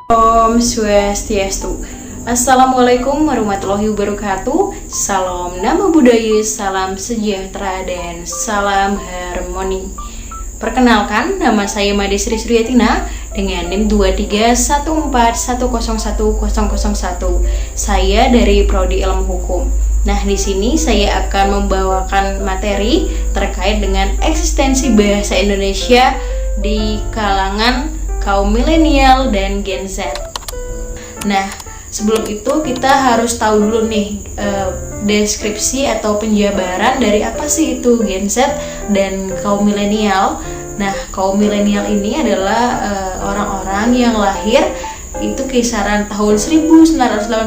Om Swastiastu. Assalamualaikum warahmatullahi wabarakatuh. Salam Namo Buddhaya, salam sejahtera dan salam harmoni. Perkenalkan, nama saya Made Sri Suryatina dengan NIM 23141010101. Saya dari Prodi Ilmu Hukum. Nah, di sini saya akan membawakan materi terkait dengan eksistensi bahasa Indonesia di kalangan kaum milenial dan Gen Z. Nah, sebelum itu kita harus tahu dulu nih deskripsi atau penjabaran dari apa sih itu Gen Z dan kaum milenial. Nah, kaum milenial ini adalah orang-orang yang lahir itu kisaran tahun 1981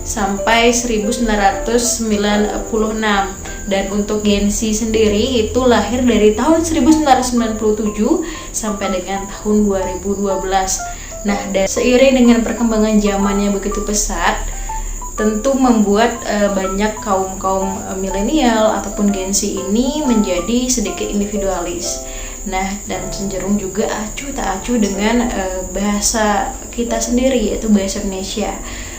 sampai 1996. Dan untuk Gen Z sendiri itu lahir dari tahun 1997 sampai dengan tahun 2012. Nah, dan seiring dengan perkembangan zaman yang begitu pesat, tentu membuat banyak kaum milenial ataupun Gen Z ini menjadi sedikit individualis. Nah, dan cenderung juga acuh tak acuh dengan bahasa kita sendiri, yaitu bahasa Indonesia.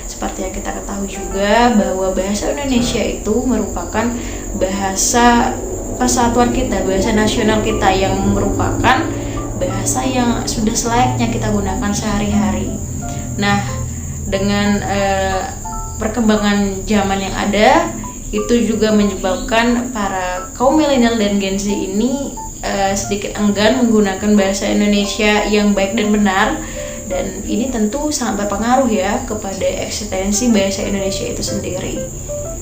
Seperti yang kita ketahui juga bahwa bahasa Indonesia itu merupakan bahasa persatuan kita, bahasa nasional kita, yang merupakan bahasa yang sudah selayaknya kita gunakan sehari-hari. Nah, dengan perkembangan zaman yang ada, itu juga menyebabkan para kaum milenial dan Gen Z ini sedikit enggan menggunakan bahasa Indonesia yang baik dan benar. Dan ini tentu sangat berpengaruh ya kepada eksistensi bahasa Indonesia itu sendiri.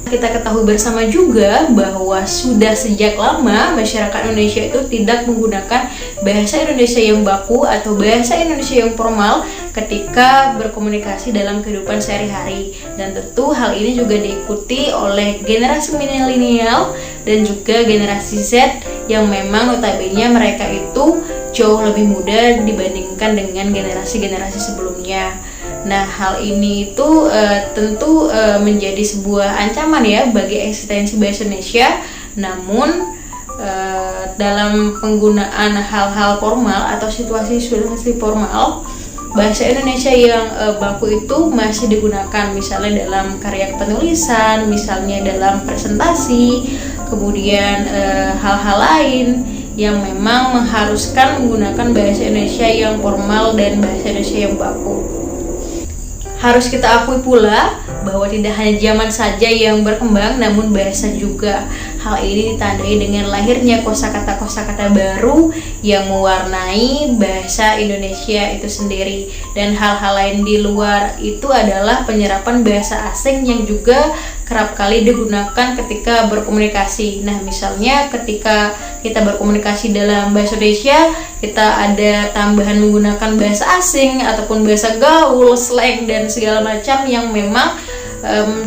Kita ketahui bersama juga bahwa sudah sejak lama masyarakat Indonesia itu tidak menggunakan bahasa Indonesia yang baku atau bahasa Indonesia yang formal ketika berkomunikasi dalam kehidupan sehari-hari. Dan tentu hal ini juga diikuti oleh generasi milenial dan juga generasi Z yang memang notabene mereka itu jauh lebih muda dibandingkan dengan generasi-generasi sebelumnya. Nah, hal ini itu tentu menjadi sebuah ancaman ya bagi eksistensi bahasa Indonesia. Namun dalam penggunaan hal-hal formal atau situasi-situasi formal, bahasa Indonesia yang baku itu masih digunakan, misalnya dalam karya penulisan, misalnya dalam presentasi, kemudian hal-hal lain yang memang mengharuskan menggunakan bahasa Indonesia yang formal dan bahasa Indonesia yang baku. Harus kita akui pula bahwa tidak hanya zaman saja yang berkembang, namun bahasa juga. Hal ini ditandai dengan lahirnya kosakata-kosakata baru yang mewarnai bahasa Indonesia itu sendiri. Dan hal-hal lain di luar itu adalah penyerapan bahasa asing yang juga kerap kali digunakan ketika berkomunikasi. Nah, misalnya ketika kita berkomunikasi dalam bahasa Indonesia, kita ada tambahan menggunakan bahasa asing ataupun bahasa gaul, slang, dan segala macam yang memang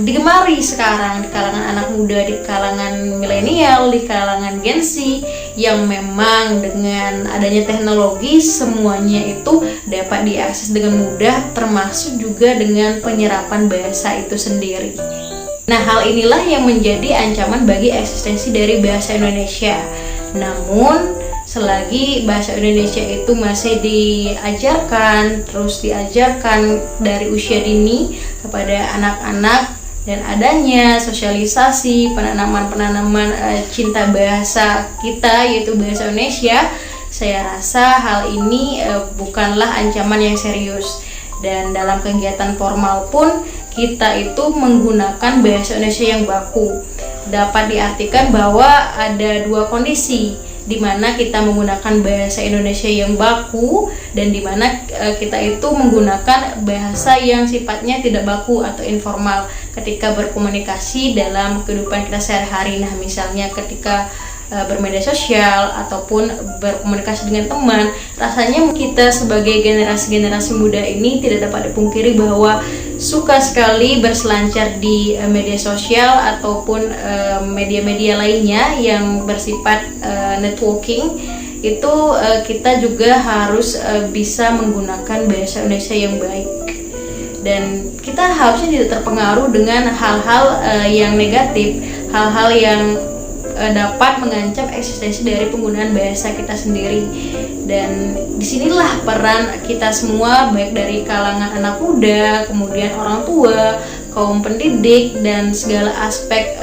digemari sekarang di kalangan anak muda, di kalangan milenial, di kalangan Gen Z, yang memang dengan adanya teknologi semuanya itu dapat diakses dengan mudah, termasuk juga dengan penyerapan bahasa itu sendiri. Nah, hal inilah yang menjadi ancaman bagi eksistensi dari bahasa Indonesia. Namun, selagi bahasa Indonesia itu masih diajarkan dari usia dini kepada anak-anak, dan adanya sosialisasi penanaman cinta bahasa kita, yaitu bahasa Indonesia, saya rasa hal ini bukanlah ancaman yang serius. Dan dalam kegiatan formal pun kita itu menggunakan bahasa Indonesia yang baku. Dapat diartikan bahwa ada dua kondisi, di mana kita menggunakan bahasa Indonesia yang baku dan di mana kita itu menggunakan bahasa yang sifatnya tidak baku atau informal ketika berkomunikasi dalam kehidupan kita sehari-hari. Nah, misalnya ketika bermedia sosial ataupun berkomunikasi dengan teman, rasanya kita sebagai generasi muda ini tidak dapat dipungkiri bahwa suka sekali berselancar di media sosial ataupun media-media lainnya yang bersifat networking. Itu kita juga harus bisa menggunakan bahasa Indonesia yang baik, dan kita harusnya tidak terpengaruh dengan hal-hal yang negatif, hal-hal yang dapat mengancam eksistensi dari penggunaan bahasa kita sendiri. Dan disinilah peran kita semua, baik dari kalangan anak muda, kemudian orang tua, kaum pendidik, dan segala aspek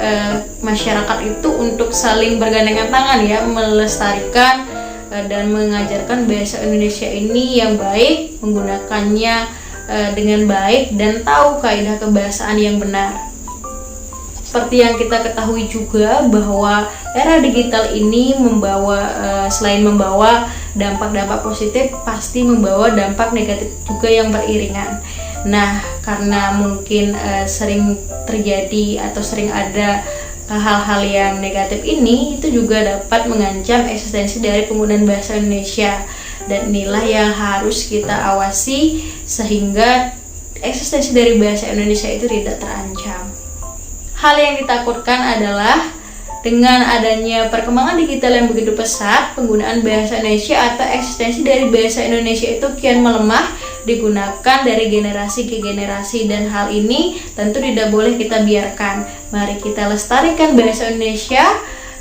masyarakat itu untuk saling bergandengan tangan ya, melestarikan dan mengajarkan bahasa Indonesia ini yang baik, menggunakannya dengan baik, dan tahu kaidah kebahasaan yang benar. Seperti yang kita ketahui juga bahwa era digital ini selain membawa dampak-dampak positif, pasti membawa dampak negatif juga yang beriringan. Nah, karena mungkin sering terjadi atau sering ada hal-hal yang negatif ini, itu juga dapat mengancam eksistensi dari penggunaan bahasa Indonesia. Dan inilah yang harus kita awasi sehingga eksistensi dari bahasa Indonesia itu tidak terancam. Hal yang ditakutkan adalah dengan adanya perkembangan digital yang begitu pesat, penggunaan bahasa Indonesia atau eksistensi dari bahasa Indonesia itu kian melemah, digunakan dari generasi ke generasi, dan hal ini tentu tidak boleh kita biarkan. Mari kita lestarikan bahasa Indonesia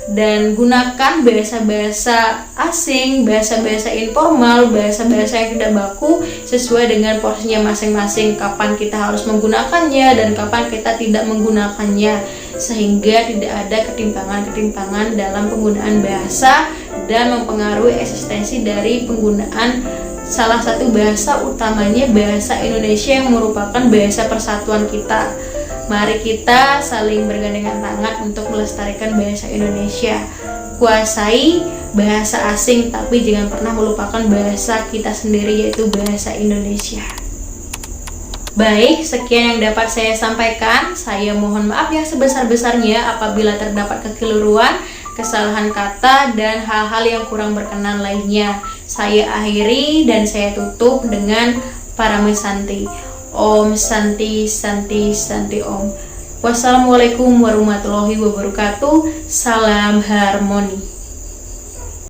dan gunakan bahasa-bahasa asing, bahasa-bahasa informal, bahasa-bahasa yang tidak baku sesuai dengan porsinya masing-masing, kapan kita harus menggunakannya dan kapan kita tidak menggunakannya, sehingga tidak ada ketimpangan-ketimpangan dalam penggunaan bahasa dan mempengaruhi eksistensi dari penggunaan salah satu bahasa utamanya bahasa Indonesia yang merupakan bahasa persatuan kita. Mari kita saling bergandengan tangan untuk melestarikan bahasa Indonesia. Kuasai bahasa asing, tapi jangan pernah melupakan bahasa kita sendiri, yaitu bahasa Indonesia. Baik, sekian yang dapat saya sampaikan. Saya mohon maaf yang sebesar-besarnya apabila terdapat kekeliruan, kesalahan kata, dan hal-hal yang kurang berkenan lainnya. Saya akhiri dan saya tutup dengan Paramasanti. Om Santi Santi Santi Om. Wassalamualaikum warahmatullahi wabarakatuh. Salam harmoni.